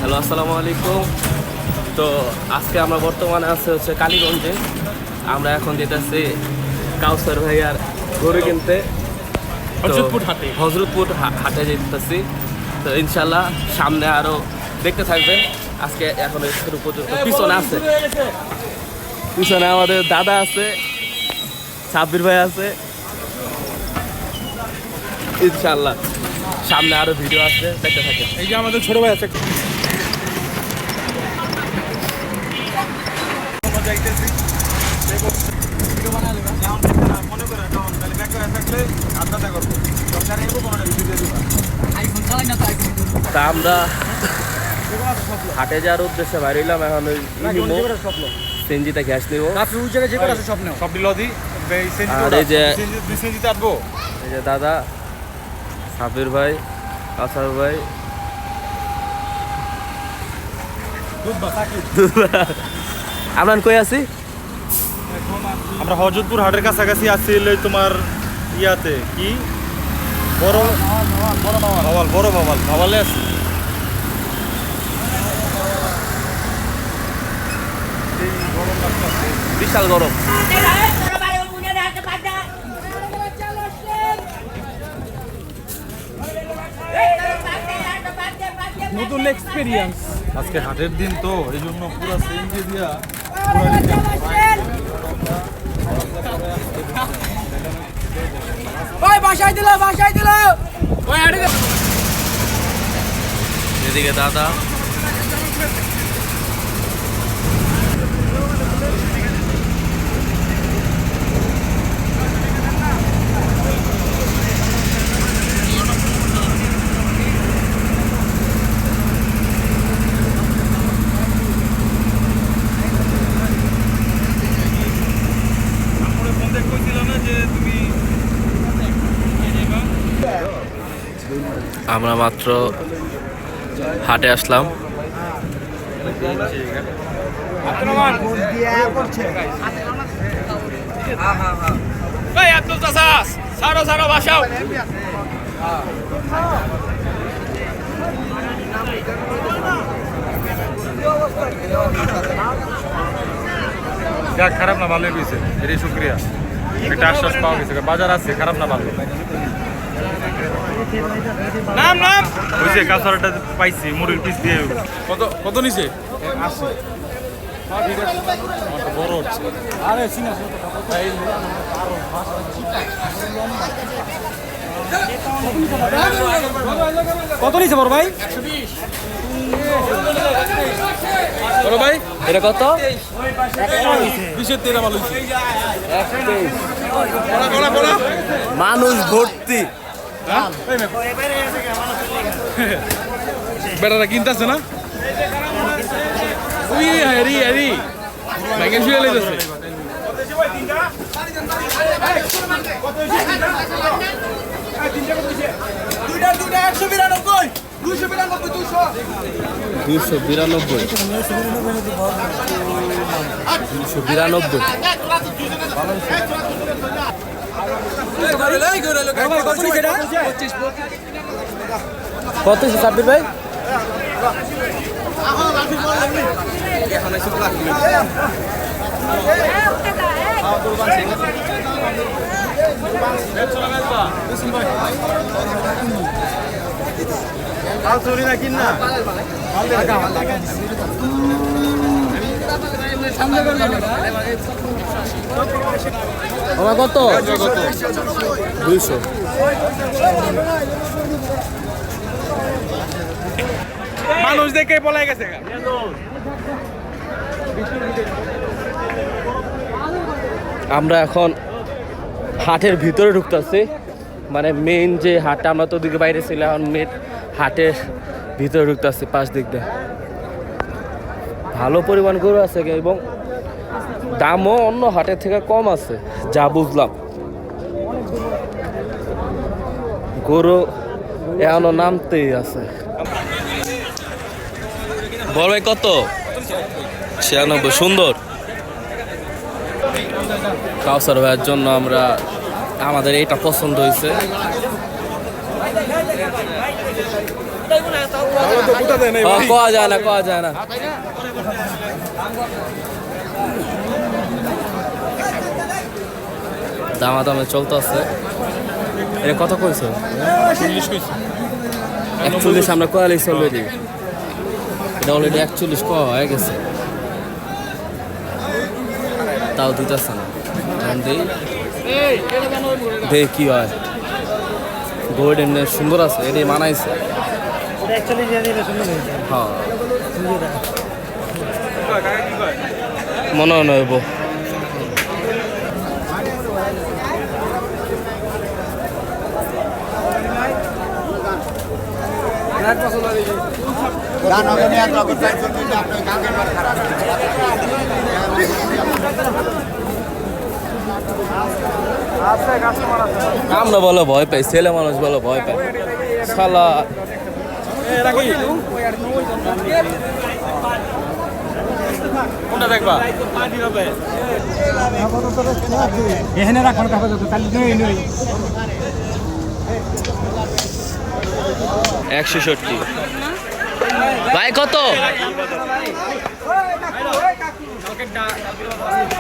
Hello, আসসালামু আলাইকুম। তো আজকে আমরা বর্তমানে আছি কালীগঞ্জে। আমরা এখন যেতেছি কাউসার ভাইয়ার গরু কিনতে, হজরতপুর হাটে যেতেছি। তো ইনশাল্লাহ সামনে আরো দেখতে থাকবেন। আজকে এখন শুরু পর্যন্ত পিছনে আমাদের দাদা আছে, সাব্বির ভাই আছে। ইনশাল্লাহ সামনে আরো ভিডিও আছে, দেখতে থাকেন। এই যে আমাদের ছোট ভাই আছে, তা আমরা হাটে যাওয়ার উদ্দেশ্যে বাইরে এলাম। এখন সেনজিতে গ্যাস নিব। আর এই যে দাদা, সাবির ভাই, কাসার ভাই, আমরা কই আছি? আমরা হজরতপুর হাটের কাছাকাছি আছি। তোমার ইয়াতে কি বড় ভাবালে আছি। বিশাল গরম। নতুন এক্সপেরিয়েন্স। আজকে হাটের দিন তো এই জন্য পুরো সিএনজি দিয়া এদিকে দাদা, আমরা মাত্র হাটে আসলাম। খারাপ না ভালোই হয়েছে, এটাই শুক্রিয়া। একটা আশ্বাস পাওয়া গেছে, বাজার আছে, খারাপ না ভালো নাম হয়েছে। কাঁচড়াটা পাইছি মুড়ির পিস দিয়ে। কত নিচে বড় হচ্ছে। কত নিচে বড় ভাই? বড় ভাই এটা কত? 20-13 ভালো হয়েছে। মানুষ ভর্তি। বেটারা কিনতেছে না? ব্যাংকে শুয়ে লেগেছে। কত সাব্বির ভাই? আমার কত? 200। মানুষ দেখে পলাই গেছে। আমরা এখন হাটের ভিতরে ঢুকতেছি, মানে মেইন যে হাটটা, আমরা তো ওদিকে বাইরে ছিলাম, এখন মেন হাটের ভিতরে ঢুকতেছি। পাশ দিক দিয়ে ভালো পরিমাণ গরু আছে এবং দামও অন্য হাটের থেকে কম আছে যা বুঝলাম। গরু এখনো নামতেই আছে। বড় ভাই কত? 96। সুন্দর। কাউসার ভাইয়ের জন্য আমাদের এইটা পছন্দ হয়েছে। কোয়া যায় না, কোয়া যায় না। দামাদামে চলতেছে। এটা কত কইছো? 41 আমরা কোয়ালিস অলরেডি। এটা অলরেডি 41 কোয়া হয়ে গেছে। তাও দিতেছে না। দেখ কি হয়। গোল্ড এমনি সুন্দর আছে, এটি মানাইছে। হ্যাঁ মনে হয় নইব। আমরা বলো ভয় পাই, ছেলে মানুষ বলো ভয় পাই। শালা কোনটা দেখবা? এখানে রাখার কথা তো তাহলে নই নই 160 ভাই কত?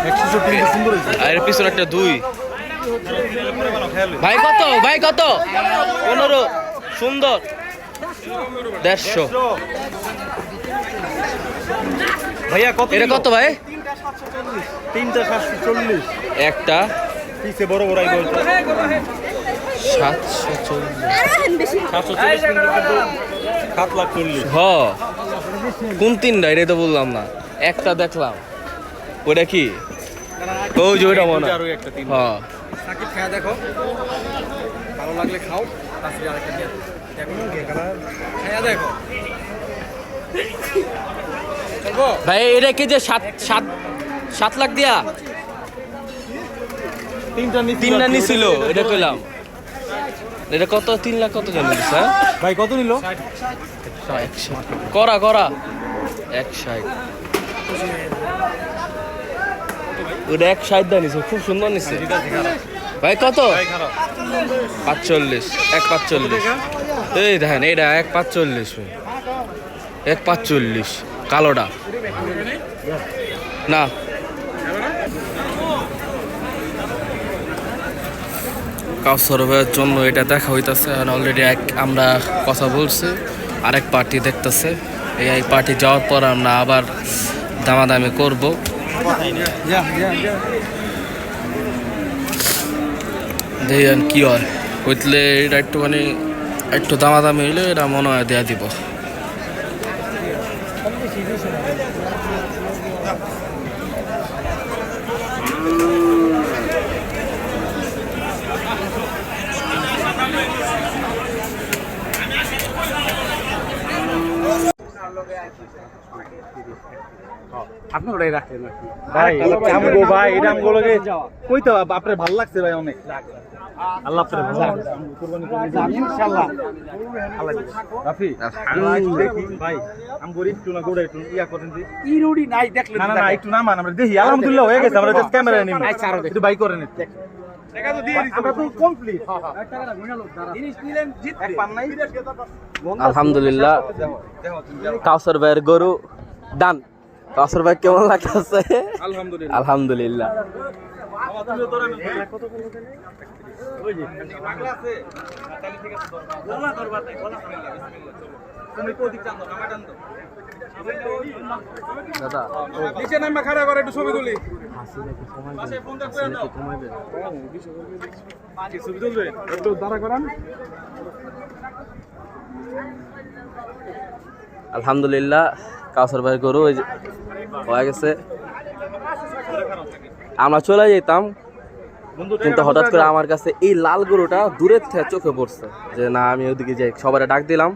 160 আর পিছনে একটা 2 ভাই কত? ভাই কত? 15 সুন্দর 150 ভাইয়া কত? এটা কত ভাই? 3টা 740 একটা পিছে বড় বড় আই বলতো 740 কিন্তু 7,40,000 হ কোন তিনটা এটা তো বললাম না, একটা দেখলাম। ওটা কি? ওই যে ওইটা মনে হয়। আরো একটা 3 হ্যাঁ সাকিব খায়া দেখো, ভালো লাগলে খাও, তাছাড়া আরেকটা নিয়ে খায়া দেখো। চলবো ভাই এটা কি যে 7 লাখ দিয়া 3টা নিছিল? এটা কইলাম এটা কত? 3 লাখ কত জানি দিছে? হ্যাঁ ভাই কত নিল? 160 করা করা 160 ওটা 160 দা নিছে, খুব সুন্দর নিছে ভাই। কত? ভাই খারাপ 45 145 এই দেখেন এটা 145 145 কালোটা না। কাউসার ভাইয়ের জন্য এটা দেখা হইতাছে। অলরেডি আমরা কথা বলছি, আরেক পার্টি দেখতেছে। এই পার্টি যাওয়ার পর আমরা আবার দামাদামি করব। দেখেন কি হয়, হইলে এটা একটুখানি একটু দামাদামি হইলে এটা মনে হয় দেয়া দিব। আপনি ওটাই রাখলেন নাকি? ভাই আমগো ভাই এটা আমগো লগে কইতো আপনার ভালো লাগছে ভাই অনেক। আল্লাহ আপনার ভালো লাগছে। কুরবানি করে ইনশাআল্লাহ। রাফি দেখি ভাই আমগো একটু না গোড়া একটু ইয়া করেন দি। ইরুডি নাই দেখলেন না না না একটু নামান আমরা দেখি। আলহামদুলিল্লাহ হয়ে গেছে, আমরা জাস্ট ক্যামেরা নিব। আচ্ছা, আরো দেখি। একটু বাই করেন একটু। টাকা তো দিয়ে দিছি, আমরা তো কমপ্লিট। জিনিস নিলেন জিতবে। এক পান নাই। আলহামদুলিল্লাহ কাউসার ভাইয়ের গরু ডান। কাউসার ভাই কেমন লাগতেছে? আলহামদুলিল্লাহ আলহামদুলিল্লাহ। তুমিও ধরে কত করলো তাহলে? ওই যে পাগলা আছে তাহলে ঠিক আছে গলা ধরবা তাই গলা ধরে বিসমিল্লাহ চলো তুমি তো দিক টান দাও নামা টান দাও দাদা নিচে নামা খাড়া করে একটু ছবি তুলি। পাশে ফোনটা করে দাও কি ছবি তুলবে একটু দাঁড়া করান। আলহামদুলিল্লাহ কাউসার ভাইয়ের গরু ওই যে হয়ে গেছে। আমরা চলে যেতাম, কিন্তু হঠাৎ করে আমার কাছে এই লাল গরুটা দূরের থেকে চোখে পড়ছে যে না আমি ওদিকে যাই। সবাই ডাক দিলাম,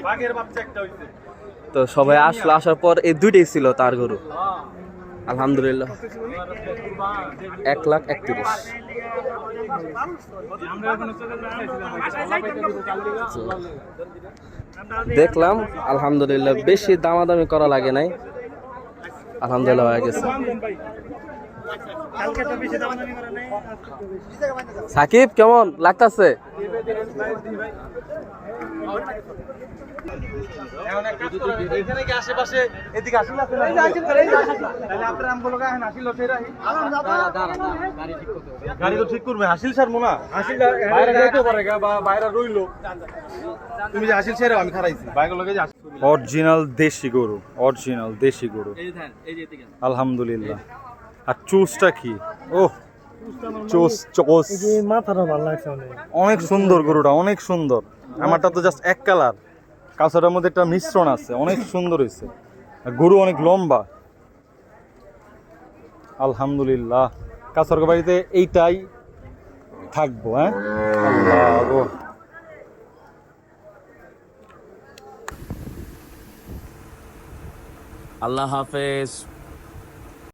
বাঘের বাচ্চা একটা হইছে। তো সবাই আসলো। আসার পর এই দুইটাই ছিল তার গরু। আলহামদুলিল্লাহ 1,31,000। দেখলাম আলহামদুলিল্লাহ বেশি দামাদামি করা লাগে নাই, আলহামদুলিল্লাহ হয়ে গেছে। সাকিব কেমন লাগতাছে? এখন এক কাজ করেন, এখানে কি আশেপাশে এদিকে আসিল আছে না? তাহলে আপনার আমগুলো গায়ে আসিল সেরাই গাড়ি তো ঠিক করবে হাসিল স্যার মোনা বাইরে যাইতে পারে গা বা বাইরে রইলো তুমি যে হাসিল স্যার আমি খারাইছি বাইকগুলোকে যে অরিজিনাল দেশি গরু, অরিজিনাল দেশি গরু, আলহামদুলিল্লাহ। আর চুসটা কি, ও চুস চোস, মাথাটা ভালো লাগছে অনেক সুন্দর গরুটা, অনেক সুন্দর। আমারটা তো জাস্ট এক কালার, কাঁচাটার মধ্যে একটা মিশ্রণ আছে, অনেক সুন্দর হয়েছে। গরু অনেক লম্বা, আলহামদুলিল্লাহ। কাঁচার বাড়িতে এইটাই থাকবো। হ্যাঁ, আল্লাহ গো। আল্লাহ হাফেজ।